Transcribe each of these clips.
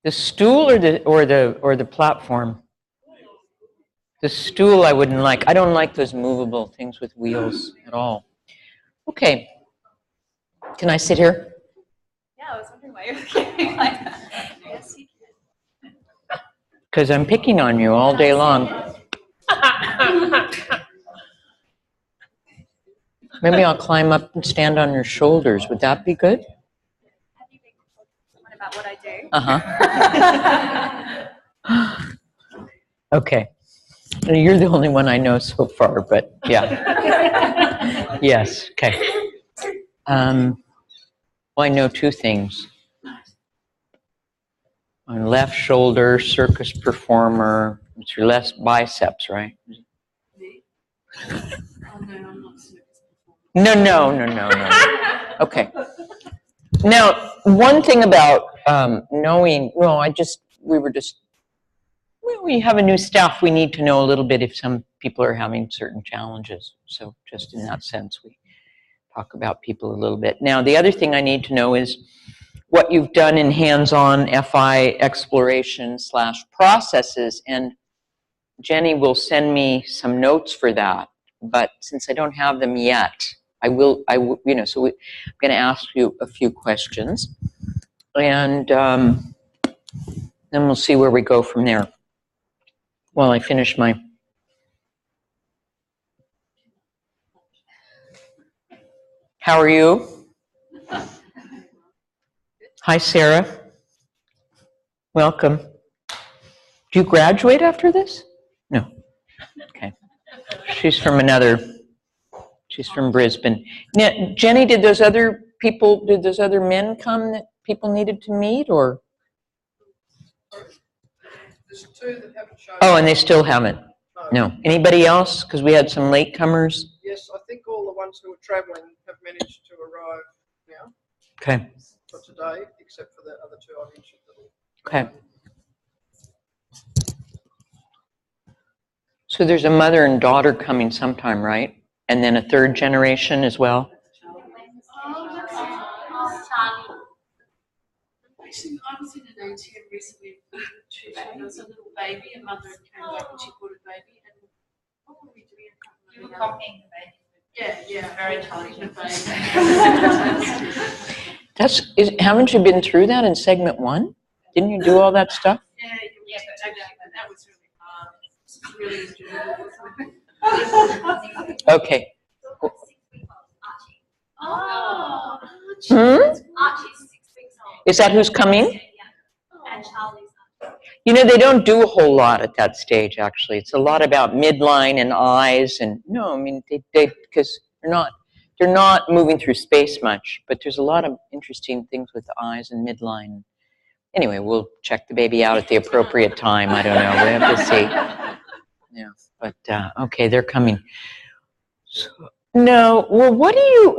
The stool or the platform? The stool I wouldn't like. I don't like those movable things with wheels at all. Okay. Can I sit here? Yeah, I was wondering why you were looking like that. Yes, you can. Because I'm picking on you all day long. Maybe I'll climb up and stand on your shoulders. Would that be good? Have you been talking about what I do? Okay. You're the only one I know so far, but yeah. Yes, okay. Well, I know two things. On left shoulder, circus performer. It's your left biceps, right? No. Okay. Now, one thing about knowing, we have a new staff. We need to know a little bit if some people are having certain challenges. So just in that sense, we talk about people a little bit. Now, the other thing I need to know is what you've done in hands-on FI exploration / processes. And Jenny will send me some notes for that. But since I don't have them yet, so I'm going to ask you a few questions. And then we'll see where we go from there. While I finish my... How are you? Hi, Sarah. Welcome. Do you graduate after this? No. Okay. She's from Brisbane. Now, Jenny, did those other men come that people needed to meet, or? There's two that haven't shown Oh, and they still haven't? No. Anybody else? Because we had some latecomers. Yes, I think all the ones who are travelling have managed to arrive now. Okay. For today, except for the other two I mentioned. Okay. So there's a mother and daughter coming sometime, right? And then a third generation as well? Actually, I was in an ATM recently. There was a little baby, a mother came back and she brought a baby. And what were we doing? You were copying the baby. Yeah. Very intelligent baby. Haven't you been through that in segment 1? Didn't you do all that stuff? Yeah, but that was really hard. Really enjoyable. Okay. Oh. Archie's 6 weeks old. Is that who's coming? Yeah. And Charlie's. They don't do a whole lot at that stage, actually. It's a lot about midline and eyes, and because they're not moving through space much, but there's a lot of interesting things with the eyes and midline. Anyway, we'll check the baby out at the appropriate time. I don't know. We have to see. Yeah, but okay, they're coming. What do you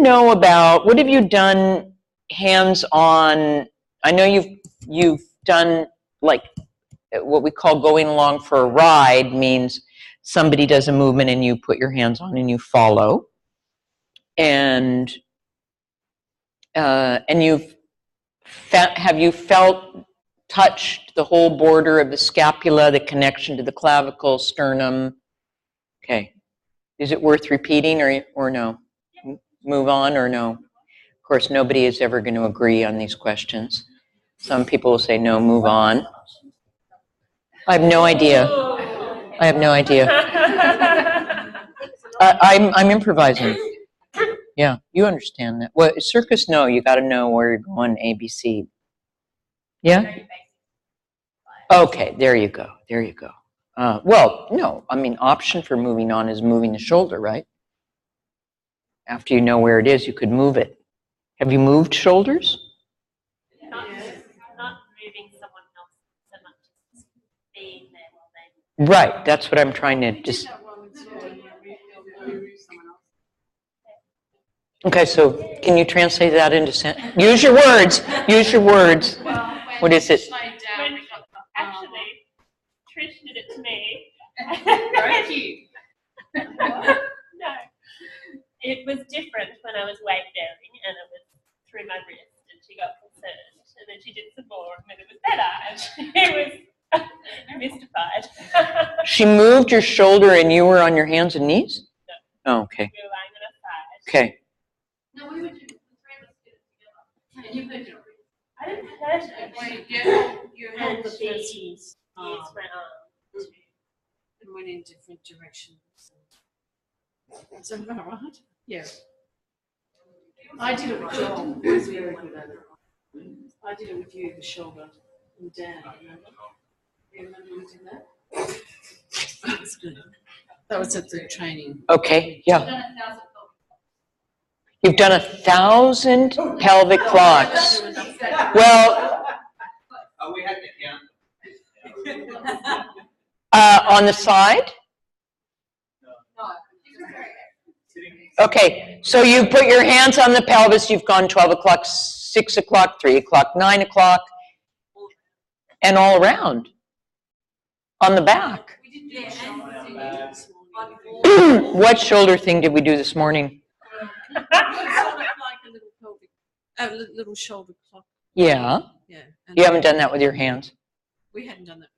know about, what have you done hands-on? I know you've done like what we call going along for a ride, means somebody does a movement and you put your hands on and you follow. And have you touched the whole border of the scapula, the connection to the clavicle, sternum? Okay. Is it worth repeating or no? Move on or no? Of course, nobody is ever going to agree on these questions. Some people will say, no, move on. I have no idea. I'm improvising. Yeah, you understand that. Well, circus, no, you got to know where you're going, ABC. Yeah? Okay, there you go. Well, no, option for moving on is moving the shoulder, right? After you know where it is, you could move it. Have you moved shoulders? Not moving someone else so much as being there while they... Right, that's what I'm trying to just... Okay, so can you translate that into sentence? Use your words. What is it? Actually, Trish did it to me. Very cute. No. It was different when I was weight bearing and it was through my wrist and she got concerned and then she did some more and then it was better. better. And she was mystified. She moved your shoulder and you were on your hands and knees? No. Oh, okay. We were lying on our side. Okay. No, we were doing the three of us did it together. And you moved it. I didn't hurt her. You held And the she person's arm used my arm. and went in different directions. Is that about right? Yeah. I did it with John. He was very good at it. I did it with you, the shoulder, and Dan. Remember? You remember we did that? That's good. That was at the training. Okay, yeah. You've done 1,000 pelvic clocks. Well, We had to count. on the side? Okay, so you put your hands on the pelvis, you've gone 12 o'clock, 6 o'clock, 3 o'clock, 9 o'clock, and all around on the back. We didn't do a shoulder thing this morning. What shoulder thing did we do this morning? Sort of like a little pelvic, little shoulder clock. Yeah, Yeah. you haven't done that with your hands. We hadn't done that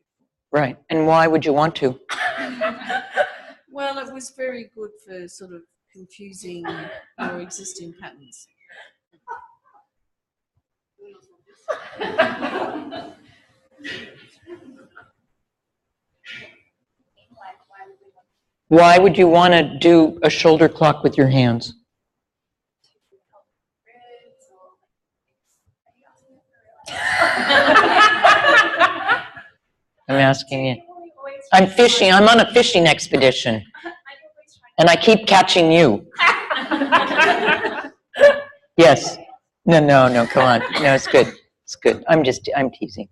Right, and why would you want to? before. Well, it was very good for sort of confusing your existing patterns. Why would you want to do a shoulder clock with your hands? I'm asking you. I'm fishing. I'm on a fishing expedition, and I keep catching you. Yes. No. Come on. No, it's good. It's good. I'm teasing.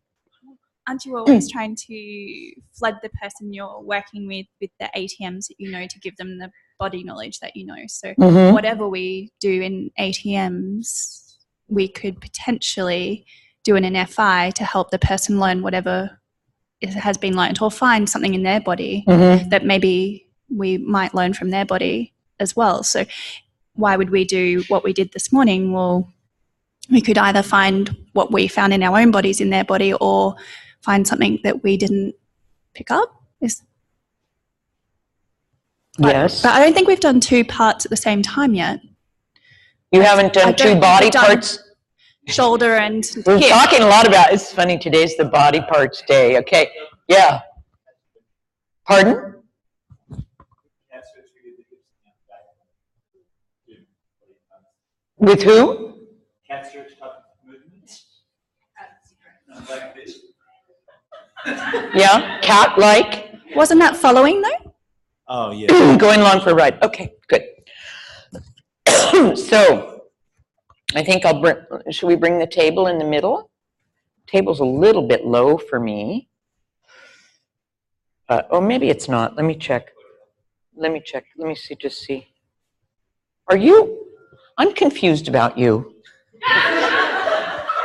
Aren't you always trying to flood the person you're working with the ATMs that you know to give them the body knowledge that you know? So whatever we do in ATMs, we could potentially do in an FI to help the person learn whatever has been learned, or find something in their body that maybe we might learn from their body as well. So why would we do what we did this morning? Well, we could either find what we found in our own bodies in their body, or find something that we didn't pick up. Yes. But I don't think we've done two parts at the same time yet. You haven't done two body parts? Shoulder and We're hip. talking a lot about, it's funny, today's the body parts day, okay? Yeah. Pardon? With who? Cat stretch type of movements. Like this. Yeah, cat-like. Wasn't that following though? Oh, yeah. Going along for a ride. Okay, good. So, I think should we bring the table in the middle? Table's a little bit low for me. Oh, maybe it's not. Let me check. Let me see, just see. I'm confused about you.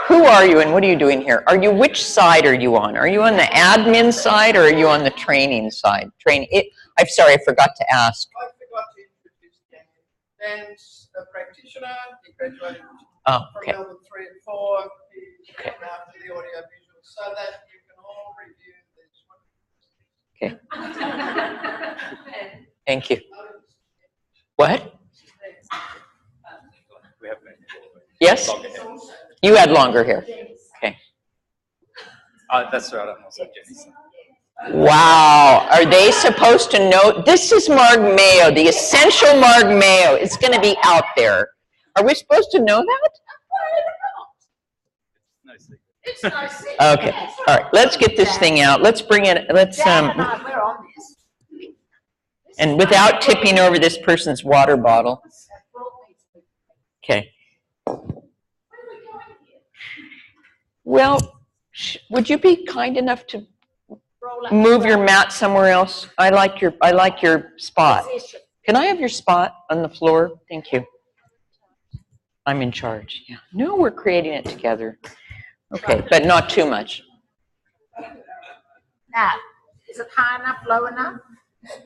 Who are you and what are you doing here? Which side are you on? Are you on the admin side or are you on the training side? I'm sorry, I forgot to ask. I forgot to introduce Daniel. Dan's a practitioner. He graduated Oh, from okay. Melbourne 3 and 4. He's Okay. looking after the audio visual so that you can all review this one. Okay. Thank you. What? We have Yes? longer hair. You had longer hair. Okay. That's right, I'm also Jenny's. Wow. Are they supposed to know? This is Marg Mayo, the essential Marg Mayo. It's going to be out there. Are we supposed to know that? No secret. It's nice. Okay. All right. Let's get this thing out. Let's bring it. We're on this. And without tipping over this person's water bottle. Okay. Well, would you be kind enough to move your mat somewhere else? I like your spot. Can I have your spot on the floor? Thank you. I'm in charge. Yeah. No, we're creating it together. Okay, but not too much. Now, is it high enough, low enough,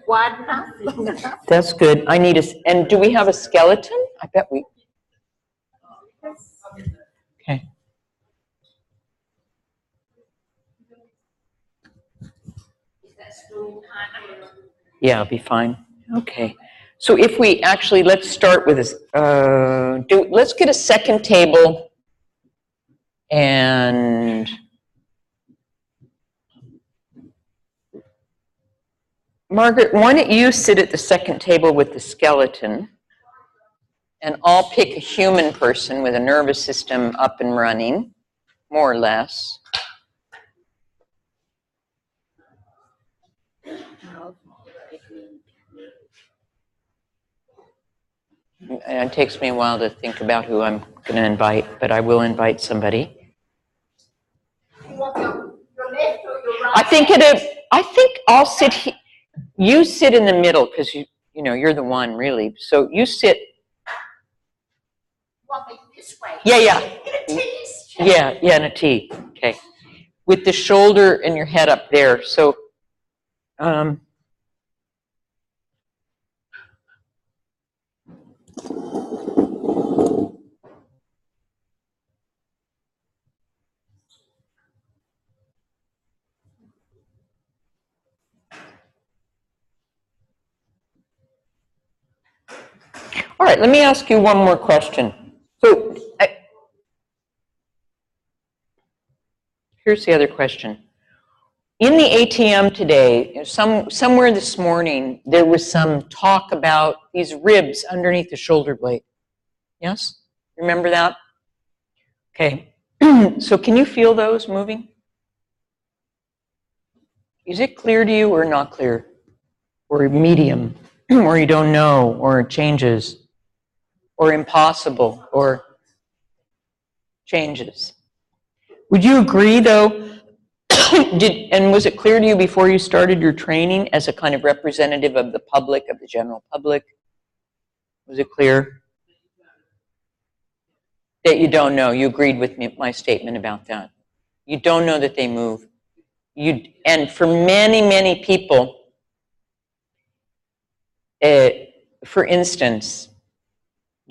wide enough, long enough? That's good. And do we have a skeleton? I bet we. Okay. Yeah, it'll be fine. Okay. So if we actually, let's start with this. Let's get a second table and Margaret, why don't you sit at the second table with the skeleton, and I'll pick a human person with a nervous system up and running, more or less. And it takes me a while to think about who I'm going to invite, but I will invite somebody. I think I'll sit here. You sit in the middle because you're the one really. So you sit. This way. Yeah. Yeah. Yeah, in a T. Okay. With the shoulder and your head up there. So, all right, let me ask you one more question. So, here's the other question. In the ATM today, somewhere this morning, there was some talk about these ribs underneath the shoulder blade. Yes? Remember that? Okay. So can you feel those moving? Is it clear to you or not clear? Or medium? Or you don't know? Or it changes? Or impossible? Or changes? Would you agree, though, and was it clear to you before you started your training as a kind of representative of the public, of the general public? Was it clear? That you don't know. You agreed with me, my statement about that. You don't know that they move. And for many, many people, for instance,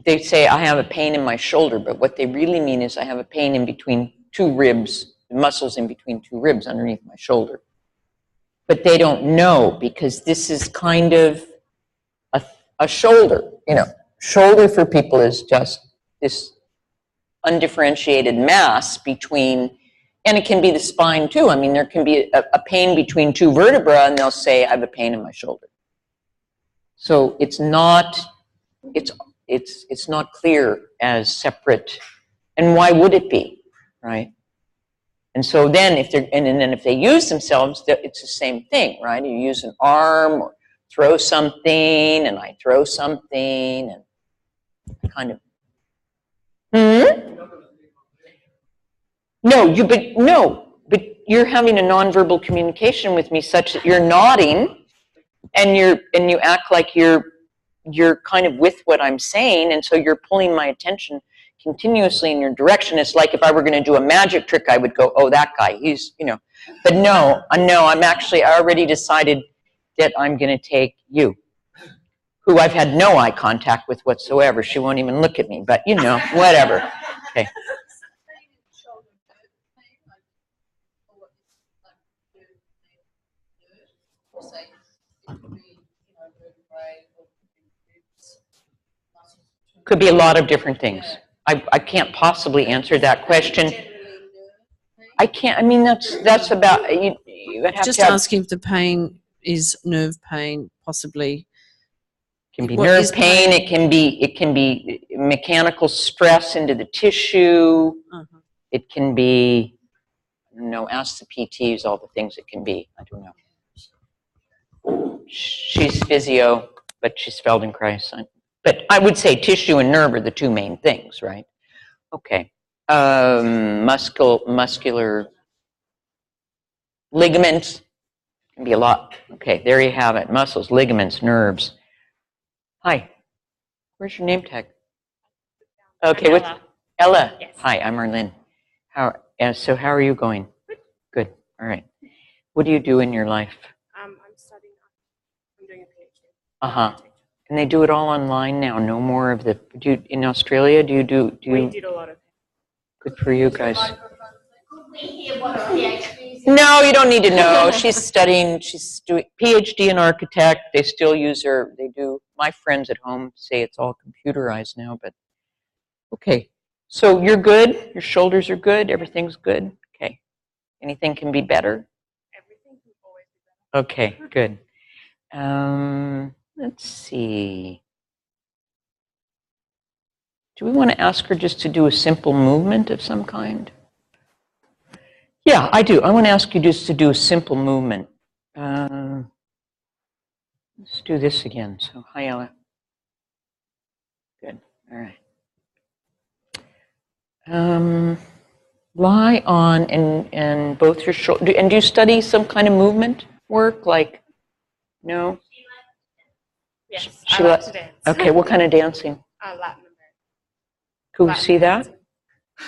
they say, I have a pain in my shoulder, but what they really mean is I have a pain in between two ribs, muscles in between two ribs underneath my shoulder. But they don't know because this is kind of a shoulder. Shoulder for people is just this undifferentiated mass between, and it can be the spine too. I mean, there can be a pain between two vertebrae and they'll say, I have a pain in my shoulder. So it's not clear as separate. And why would it be, right? And so then if they use themselves, it's the same thing, right? You use an arm or throw something, and I throw something, and kind of. No, but you're having a nonverbal communication with me such that you're nodding, and you act like you're kind of with what I'm saying, and so you're pulling my attention continuously in your direction. It's like if I were going to do a magic trick, I would go, oh, that guy, he's, But no, I already decided that I'm going to take you, who I've had no eye contact with whatsoever. She won't even look at me, but whatever. Okay. Could be a lot of different things. I can't possibly answer that question. I can't. I mean, that's about you have Just to have, asking if the pain is nerve pain, possibly. It can be What nerve is pain. pain? It can be mechanical stress into the tissue. Uh-huh. It can be, ask the PTs all the things it can be. I don't know. She's physio, but she's Feldenkrais. But I would say tissue and nerve are the two main things, right? Okay. Muscular ligaments can be a lot. Okay, there you have it. Muscles, ligaments, nerves. Hi. Where's your name tag? Okay, what's Ella? Yes. Hi, I'm Arlene. So how are you going? Good. All right. What do you do in your life? I'm studying. I'm doing a PhD. Uh-huh. And they do it all online now. No more of the. In Australia, do you do? We did a lot of. Good for you guys. Could we hear what a PhD is No, you don't need to know. She's studying, she's doing PhD in architect. They still use her, they do. My friends at home say it's all computerized now, but okay. So you're good? Your shoulders are good? Everything's good? Okay. Anything can be better? Everything can always be better. Okay, good. Let's see. Do we want to ask her just to do a simple movement of some kind? Yeah, I do. I want to ask you just to do a simple movement. Let's do this again. So, hi, Ella. Good. All right. Lie on and both your shoulders. And do you study some kind of movement work? Like, no? Yes, She I like to dance. Okay, what kind of dancing? Latin American. Could we Latin see that?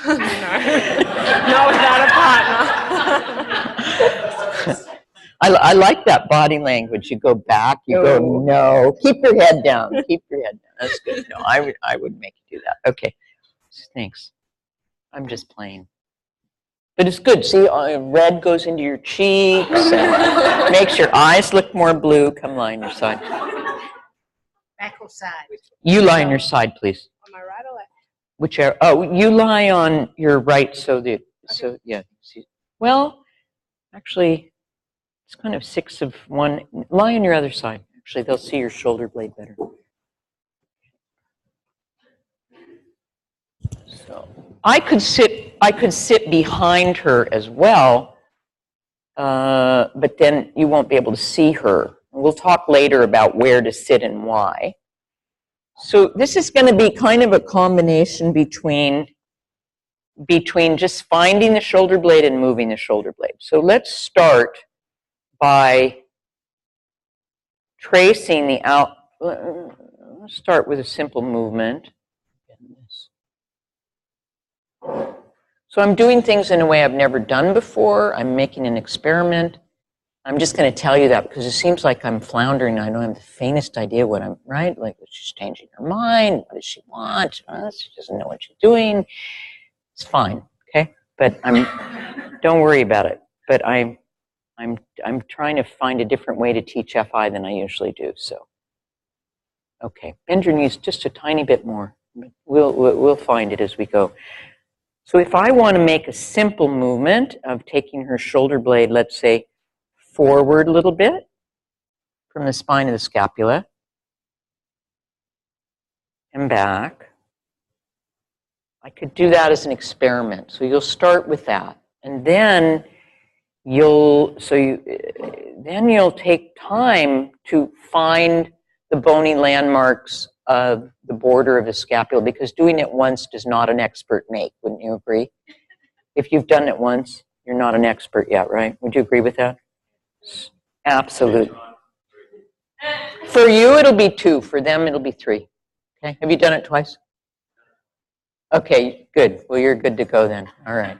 no, not without a partner. I like that body language. You go back, you go, no. Keep your head down. Keep your head down. That's good. No, I would make you do that. Okay. Thanks. I'm just playing. But it's good. See, red goes into your cheeks and makes your eyes look more blue. Come lie on your side. Back or side? You lie on your side, please. On my right or left? Whichever. Oh, you lie on your right so that, so, yeah. See, well, actually, it's kind of 6 of 1. Lie on your other side. Actually, they'll see your shoulder blade better. So I could sit behind her as well, but then you won't be able to see her. We'll talk later about where to sit and why. So this is going to be kind of a combination between just finding the shoulder blade and moving the shoulder blade. So let's start by tracing the out. Let's start with a simple movement. So I'm doing things in a way I've never done before. I'm making an experiment. I'm just going to tell you that because it seems like I'm floundering. I don't have the faintest idea what I'm, right? Like, she's changing her mind. What does she want? She doesn't know what she's doing. It's fine, okay? But don't worry about it. But I'm trying to find a different way to teach FI than I usually do. So, okay, bend your knees just a tiny bit more. We'll find it as we go. So if I want to make a simple movement of taking her shoulder blade, let's say, forward a little bit from the spine of the scapula and back, I could do that as an experiment. So you'll start with that, and then you'll take time to find the bony landmarks of the border of the scapula, because doing it once does not an expert make. Wouldn't you agree? If you've done it once, you're not an expert yet, right? Would you agree with that? Absolutely. For you, it'll be 2. For them, it'll be 3. Okay. Have you done it twice? Okay, good. Well, you're good to go then. All right.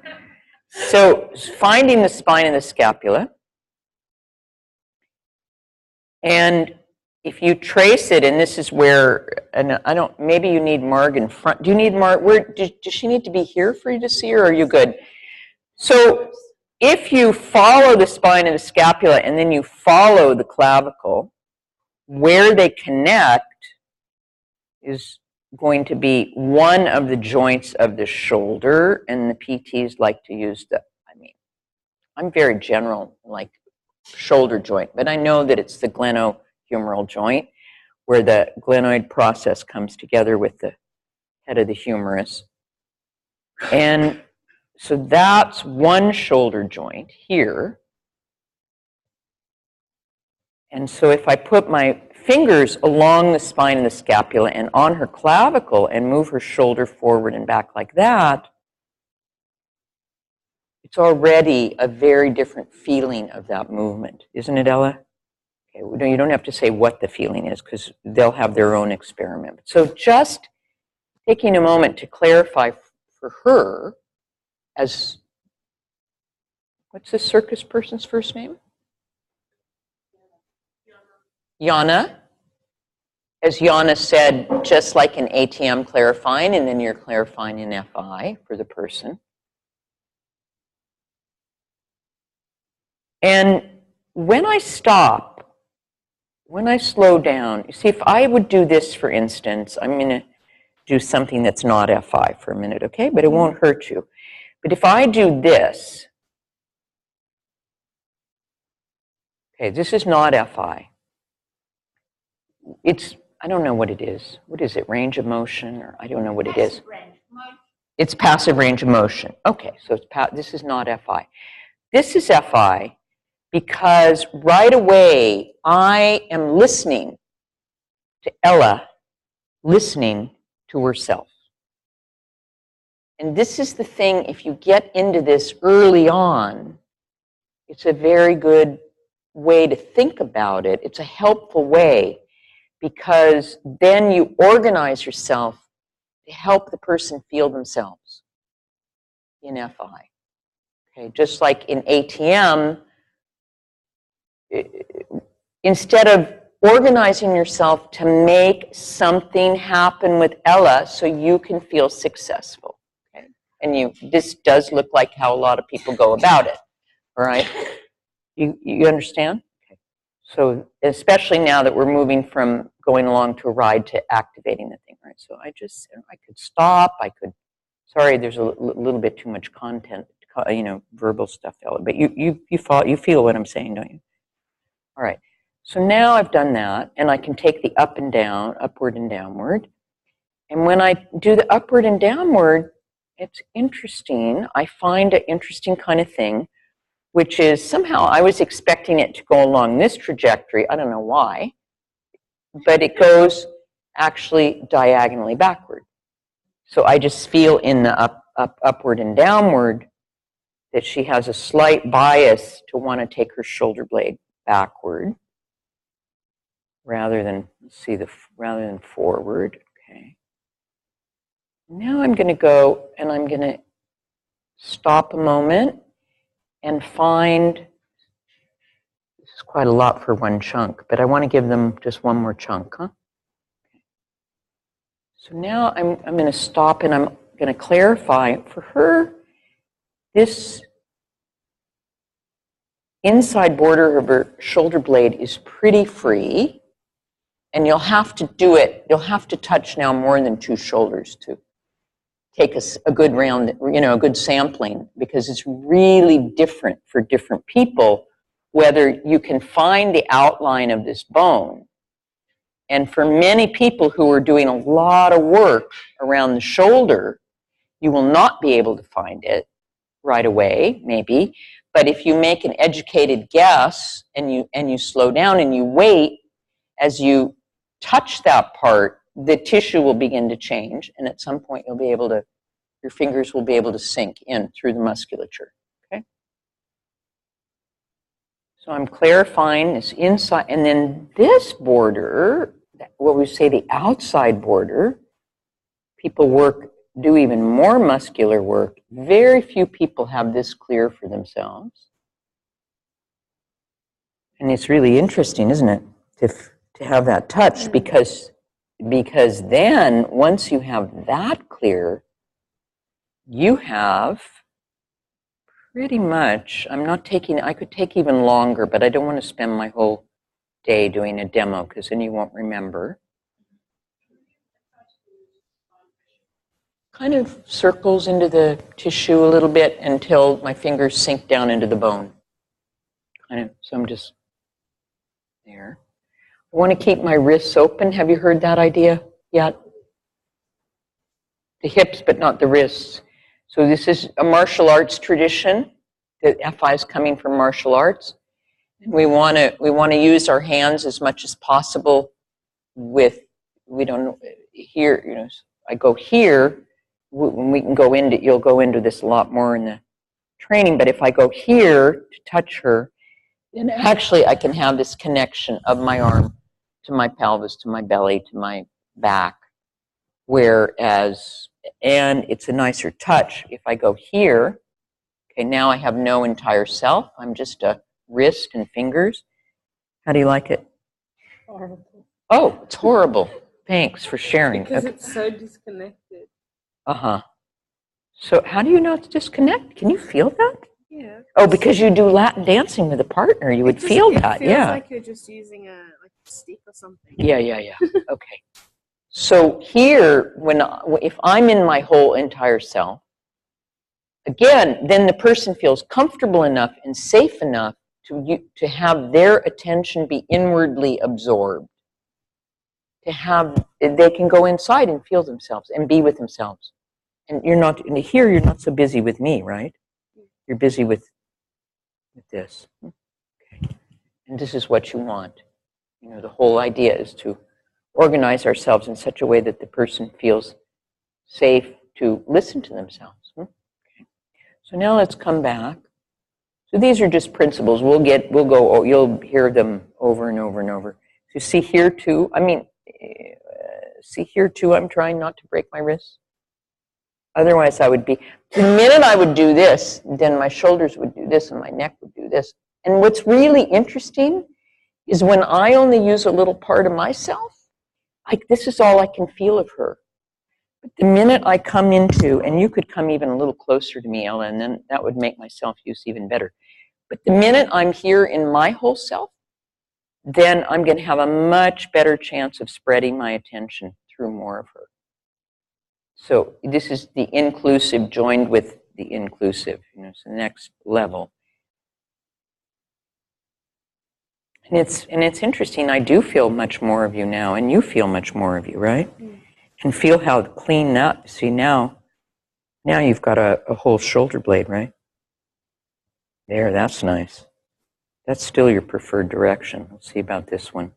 So finding the spine of the scapula. And if you trace it, and this is where, and I don't, maybe you need Marg in front. Do you need Marg? Does she need to be here for you to see her, or are you good? So if you follow the spine of the scapula and then you follow the clavicle, where they connect is going to be one of the joints of the shoulder, and the PTs like to use I'm very general, like shoulder joint, but I know that it's the glenohumeral joint where the glenoid process comes together with the head of the humerus. And so that's one shoulder joint here. And so if I put my fingers along the spine of the scapula and on her clavicle and move her shoulder forward and back like that, it's already a very different feeling of that movement. Isn't it, Ella? Okay, you don't have to say what the feeling is because they'll have their own experiment. So just taking a moment to clarify for her as, what's this circus person's first name? Yana. As Yana said, just like an ATM clarifying, and then you're clarifying in FI for the person. And when I stop, when I slow down, you see, if I would do this, for instance, I'm going to do something that's not FI for a minute, okay? But it won't hurt you. But if I do this, okay, this is not FI. It's, I don't know what it is. What is it, range of motion? Or I don't know what it is. It's passive range of motion. Okay, so it's this is not FI. This is FI because right away I am listening to Ella, listening to herself. And this is the thing, if you get into this early on, it's a very good way to think about it. It's a helpful way because then you organize yourself to help the person feel themselves in FI. Okay, just like in ATM, instead of organizing yourself to make something happen with Ella so you can feel successful. Okay? And this does look like how a lot of people go about it, all right? You understand? Okay. So especially now that we're moving from going along to a ride to activating the thing, right? So I could stop, sorry, there's a little bit too much content, verbal stuff, Ella, but you feel what I'm saying, don't you? All right. So now I've done that, and I can take the up and down, upward and downward. And when I do the upward and downward, it's interesting. I find an interesting kind of thing, which is somehow I was expecting it to go along this trajectory. I don't know why, but it goes actually diagonally backward. So I just feel in the upward and downward that she has a slight bias to want to take her shoulder blade backward rather than forward. Okay. Now I'm going to go and I'm going to stop a moment and find, this is quite a lot for one chunk, but I want to give them just one more chunk, huh? Okay. So now I'm going to stop and I'm going to clarify for her, this inside border of her shoulder blade is pretty free, and you'll have to do it, you'll have to touch now more than 2 shoulders to take a good round, a good sampling, because it's really different for different people whether you can find the outline of this bone. And for many people who are doing a lot of work around the shoulder, you will not be able to find it right away, maybe. But if you make an educated guess and you slow down and you wait, as you touch that part, the tissue will begin to change, and at some point you'll be able to, your fingers will be able to sink in through the musculature. Okay. So I'm clarifying this inside, and then this border, what we say the outside border, people do even more muscular work. Very few people have this clear for themselves. And it's really interesting, isn't it, to have that touch, because then once you have that clear, you have pretty much, I could take even longer, but I don't want to spend my whole day doing a demo because then you won't remember. Kind of circles into the tissue a little bit until my fingers sink down into the bone. So I'm just there. I want to keep my wrists open. Have you heard that idea yet? The hips, but not the wrists. So this is a martial arts tradition. The FI is coming from martial arts. We want to use our hands as much as possible. We don't here. I go here. When we can go into, you'll go into this a lot more in the training. But if I go here to touch her, then actually I can have this connection of my arm to my pelvis, to my belly, to my back. Whereas, and it's a nicer touch. If I go here, okay, now I have no entire self. I'm just a wrist and fingers. How do you like it? Horrible. Oh, it's horrible. Thanks for sharing. Because it's so disconnected. Uh-huh. So how do you know it's disconnected? Can you feel that? Yeah. Yeah. Oh, because you do Latin dancing with a partner, you would feel that, It feels yeah. like you're just using a stick or something. Yeah. Okay. So here, if I'm in my whole entire self, again, then the person feels comfortable enough and safe enough to have their attention be inwardly absorbed. They can go inside and feel themselves and be with themselves. And you're not so busy with me, right? You're busy with this. Okay. And this is what you want. The whole idea is to organize ourselves in such a way that the person feels safe to listen to themselves. Okay. So now let's come back. So these are just principles. You'll hear them over and over and over. So see here too, I'm trying not to break my wrists. Otherwise I would be, the minute I would do this, then my shoulders would do this and my neck would do this. And what's really interesting is when I only use a little part of myself, this is all I can feel of her. But the minute I come into, and you could come even a little closer to me, Ella, and then that would make my self-use even better. But the minute I'm here in my whole self, then I'm going to have a much better chance of spreading my attention through more of her. So this is the inclusive joined with the inclusive. It's the next level. And it's interesting. I do feel much more of you now, and you feel much more of you, right? Mm. And feel how clean that. See now you've got a whole shoulder blade, right? There, that's nice. That's still your preferred direction. Let's see about this one.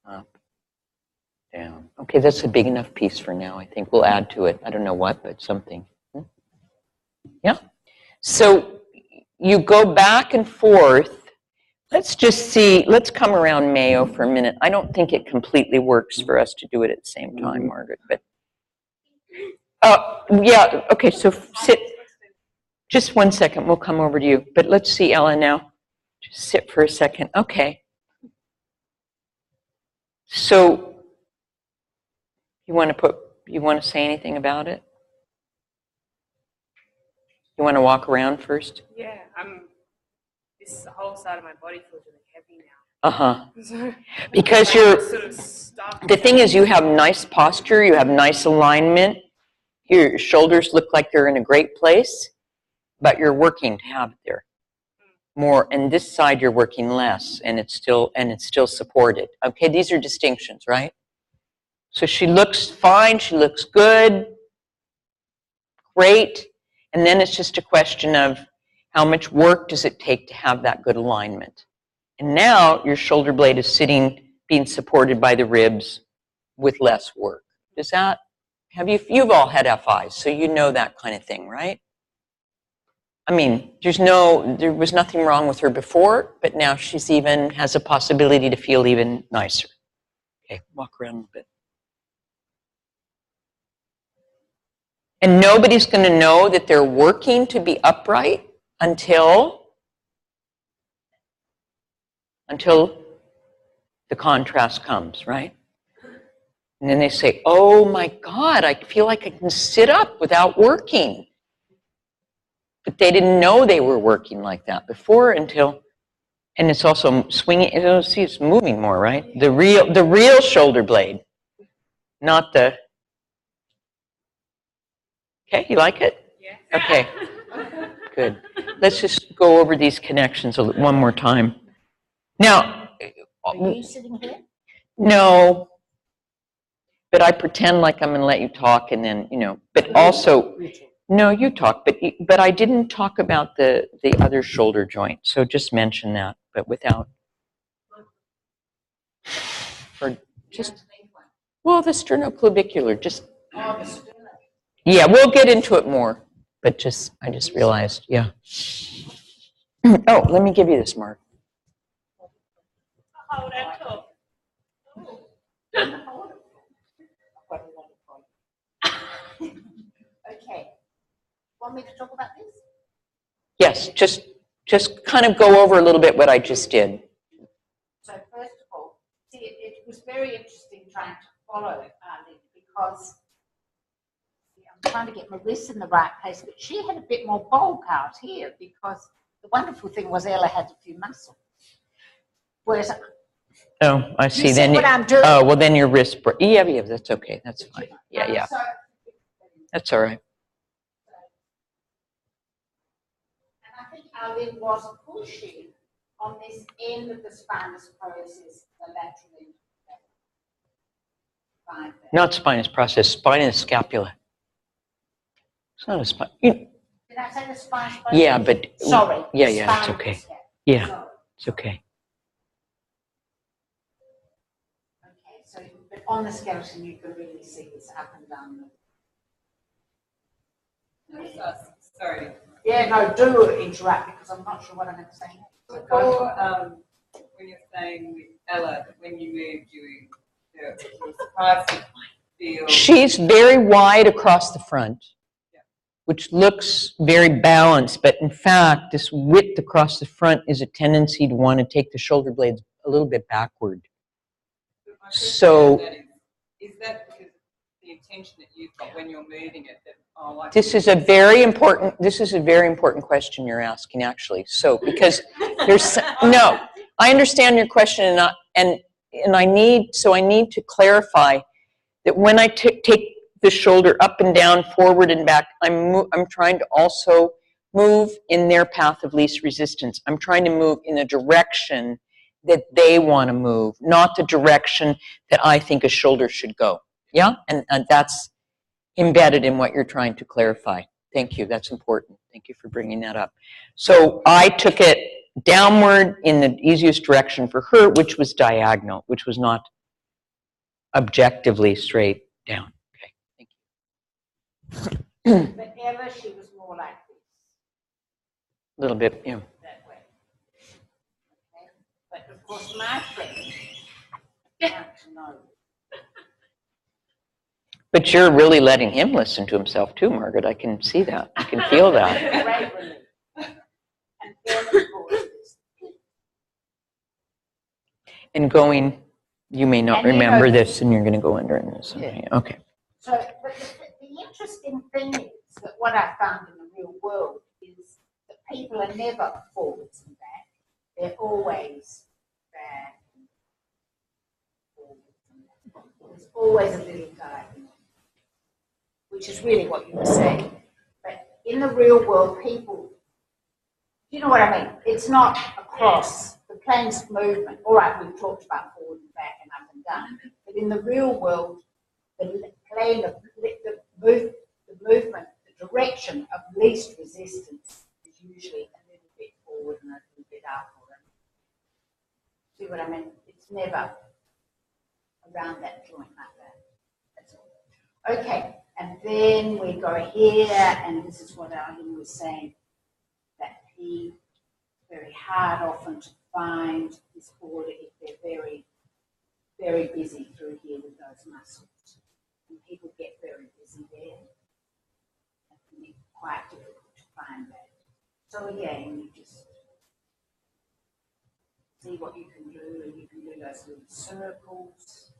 Up, down. Okay, that's a big enough piece for now. I think we'll add to it. I don't know what, but something. Yeah. So you go back and forth. Let's come around Mayo for a minute. I don't think it completely works for us to do it at the same time, Margaret, but yeah, okay, so sit. Just 1 second, we'll come over to you. But let's see, Ella, now. Just sit for a second. Okay. So you want to say anything about it? You want to walk around first? Yeah, this whole side of my body feels really heavy now. Uh-huh. Because the thing is, you have nice posture, you have nice alignment, your shoulders look like they're in a great place, but you're working to have it there more, and this side you're working less, and it's still supported. Okay, these are distinctions, right? So she looks fine, she looks good, great, and then it's just a question of how much work does it take to have that good alignment. And now your shoulder blade is being supported by the ribs with less work. You've all had FIs, so you know that kind of thing, right? I mean, there was nothing wrong with her before, but now she's has a possibility to feel even nicer. Okay, walk around a little bit. And nobody's going to know that they're working to be upright until the contrast comes, right? And then they say, oh my God, I feel like I can sit up without working. But they didn't know they were working like that before and it's also swinging, see, it's moving more, right? The real shoulder blade, not the, okay, you like it? Yeah. Okay, good. Let's just go over these connections one more time. Now, Are you sitting here? No, but I pretend like I'm going to let you talk and then, but also, no, you talk, but I didn't talk about the other shoulder joint, so just mention that, but without, or just, well, the sternoclavicular, just, yeah, we'll get into it more, but I just realized, yeah. Oh, let me give you this, Mark. Hold on, talk. Okay. Want me to talk about this? Yes, just kind of go over a little bit what I just did. So first of all, see, it was very interesting trying to follow Arlene because I'm trying to get my wrists in the right place, but she had a bit more bulk out here because the wonderful thing was Ella had a few muscles. Whereas, Oh, I see. see Then what I'm doing? Oh, well, then your wrist. Yeah, yeah, that's okay. That's fine. Yeah, yeah. So, That's all right. and I think our leg was pushing on this end of the spinous process, the lateral end. Right there. Not spinous process, spinous scapula. It's not a spine. Did I say the spinous process? Yeah, but. Sorry. Yeah, yeah, it's spinous okay. scapula. Yeah, Sorry. it's okay. Okay, so but on the skeleton you can really see this up and down. Sorry. Yeah, no, do interrupt because I'm not sure what I'm going to say. So go Before, when you're saying with Ella, that when you moved, you were surprised to feel. She's very wide across the front, which looks very balanced, but in fact, this width across the front is a tendency to want to take the shoulder blades a little bit backward. So Is that because the intention that you've got when you're moving it? That, oh, like this is a very important question you're asking, actually. So because there's no, I understand your question, and I need to clarify that when I take the shoulder up and down, forward and back, I'm trying to also move in their path of least resistance. I'm trying to move in a direction that they want to move, not the direction that I think a shoulder should go. Yeah? And that's embedded in what you're trying to clarify. Thank you. That's important. Thank you for bringing that up. So I took it downward in the easiest direction for her, which was diagonal, which was not objectively straight down. Okay. Thank you. But Ella, she was more like this. A little bit, yeah. That way. Okay. But of course, my friend, I want to know. But you're really letting him listen to himself too, Margaret. I can see that. I can feel that. Great relief. And then, of course, this. And going, you may not And you know- remember this, and you're going to go under in this. Yeah. Okay. So, but the interesting thing is that what I found in the real world is that people are never forwards and back. They're always back and forwards and back. There's always a little diagonal, which is really what you were saying. But in the real world, people, you know what I mean? It's not across the plane's movement. All right, we've talked about forward and back and up and down. But in the real world, the plane of the movement, the direction of least resistance is usually a little bit forward and a little bit upward. See what I mean? It's never around that joint like that. That's all. Okay, and then we go here, and this is what Arlene was saying, that he very hard often to find this border if they're very, very busy through here with those muscles. And people get very busy there. It can be quite difficult to find that. So again, you just see what you can do, and you can do those little circles.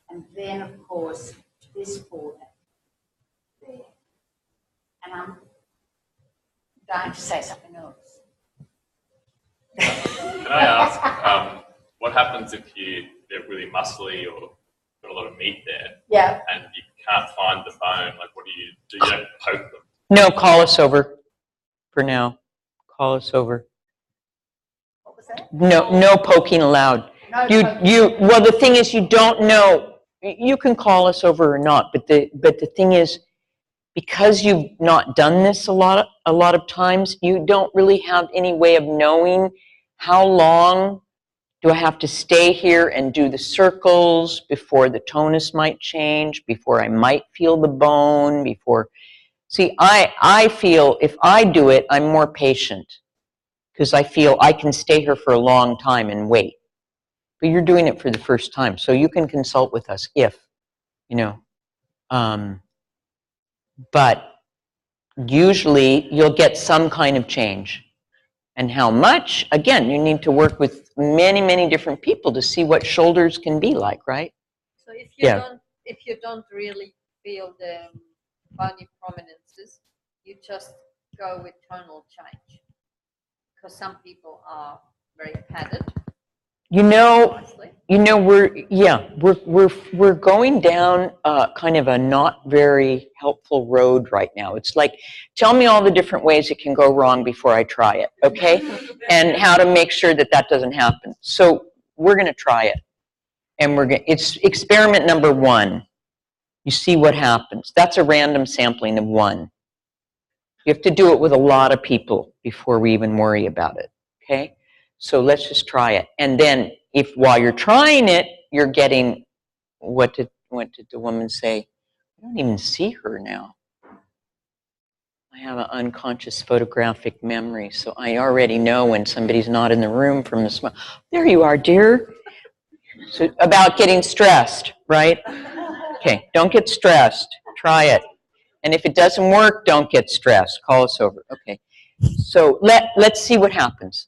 And then, of course, this border there. And I'm dying to say something else. Can I ask, what happens if they're really muscly or got a lot of meat there? Yeah. And you can't find the bone? Like, what do? You don't poke them? No, call us over for now. Call us over. What was that? No poking allowed. No poking. Well, the thing is, you don't know. You can call us over or not, but the thing is, because you've not done this a lot of times, you don't really have any way of knowing how long do I have to stay here and do the circles before the tonus might change, before I might feel the bone, before. See, I feel if I do it, I'm more patient because I feel I can stay here for a long time and wait. But you're doing it for the first time, so you can consult with us if, but usually you'll get some kind of change. And how much? Again, you need to work with many, many different people to see what shoulders can be like, right? So if you Yeah. don't really feel the on your prominences, you just go with tonal change. Because some people are very padded. You know, Nicely. we're going down kind of a not very helpful road right now. It's like, tell me all the different ways it can go wrong before I try it, okay? And how to make sure that that doesn't happen. So we're going to try it, and it's experiment number 1. You see what happens. That's a random sampling of 1. You have to do it with a lot of people before we even worry about it, okay? So let's just try it. And then if while you're trying it, you're getting, what did the woman say? I don't even see her now. I have an unconscious photographic memory, so I already know when somebody's not in the room from the smell. There you are, dear. So about getting stressed, right? Okay, don't get stressed. Try it. And if it doesn't work, don't get stressed. Call us over. Okay. So let's see what happens.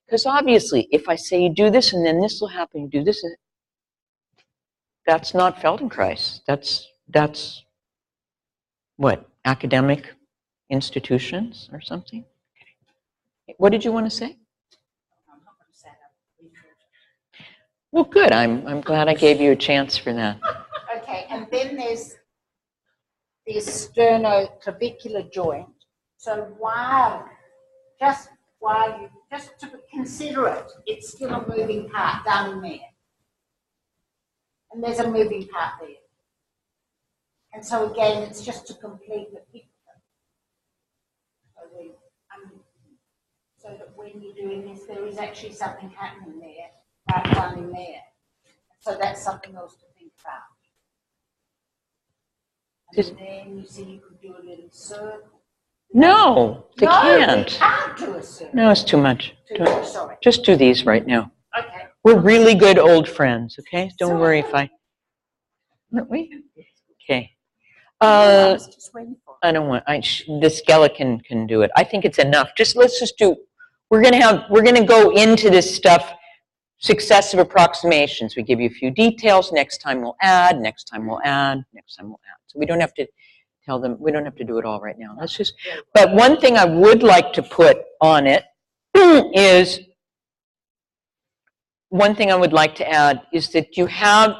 Because obviously, if I say you do this and then this will happen, you do this, that's not Feldenkrais. That's what, academic institutions or something? What did you want to say? Well, good. I'm glad I gave you a chance for that. Okay, and then there's the sternoclavicular joint. So just to consider it, it's still a moving part down there. And there's a moving part there. And so again, it's just to complete the picture. So that when you're doing this, there is actually something happening there, right down in there. So that's something else to think about. And then you see you could do a little circle. No, they can't. We can't do a circle. No, it's too much. Sorry. Just do these right now. Okay. We're really good old friends, okay? Don't worry if I... Aren't we? Okay. I don't want... the skeleton can do it. I think it's enough. Let's just do... We're gonna go into this stuff, successive approximations. We give you a few details. Next time we'll add. Next time we'll add. Next time we'll add. So we don't have to tell them, we don't have to do it all right now. Let's just, but one thing I would like to put on it is, one thing I would like to add is that you have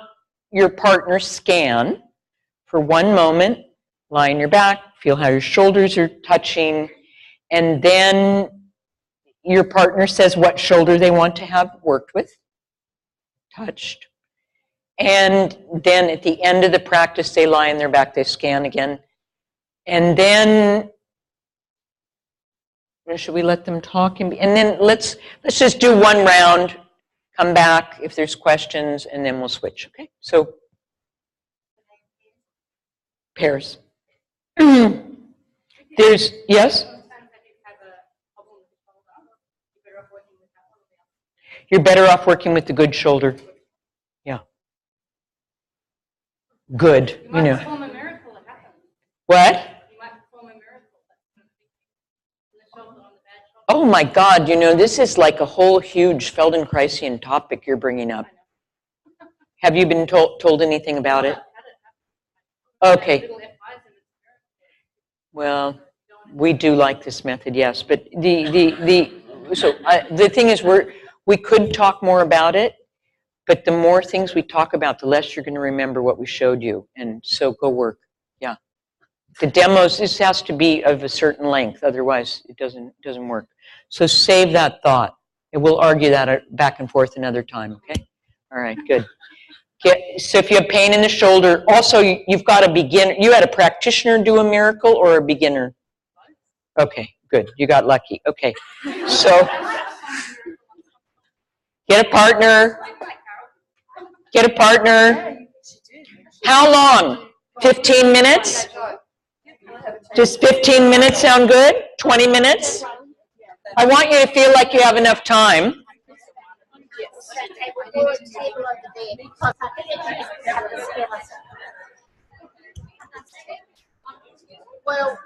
your partner scan for 1 moment, lie on your back, feel how your shoulders are touching, and then your partner says what shoulder they want to have worked with, touched. And then at the end of the practice, they lie on their back, they scan again. And then, should we let them talk? And then let's just do 1 round, come back if there's questions, and then we'll switch, okay? So, pairs. There's, yes? You're better off working with the good shoulder. Yeah. Good, you know. What? Oh my God, you know, this is like a whole huge Feldenkraisian topic you're bringing up. Have you been told anything about it? Okay. Well, we do like this method, yes, but the thing is we could talk more about it, but the more things we talk about, the less you're going to remember what we showed you, and so go work. Yeah. The demos, this has to be of a certain length, otherwise it doesn't work. So save that thought. And we'll argue that back and forth another time, okay? All right, good. So if you have pain in the shoulder, also you've got a beginner, you had a practitioner do a miracle or a beginner? Okay, good, you got lucky. Okay, so get a partner. Get a partner. How long? 15 minutes? Does 15 minutes sound good? 20 minutes? I want you to feel like you have enough time. Well,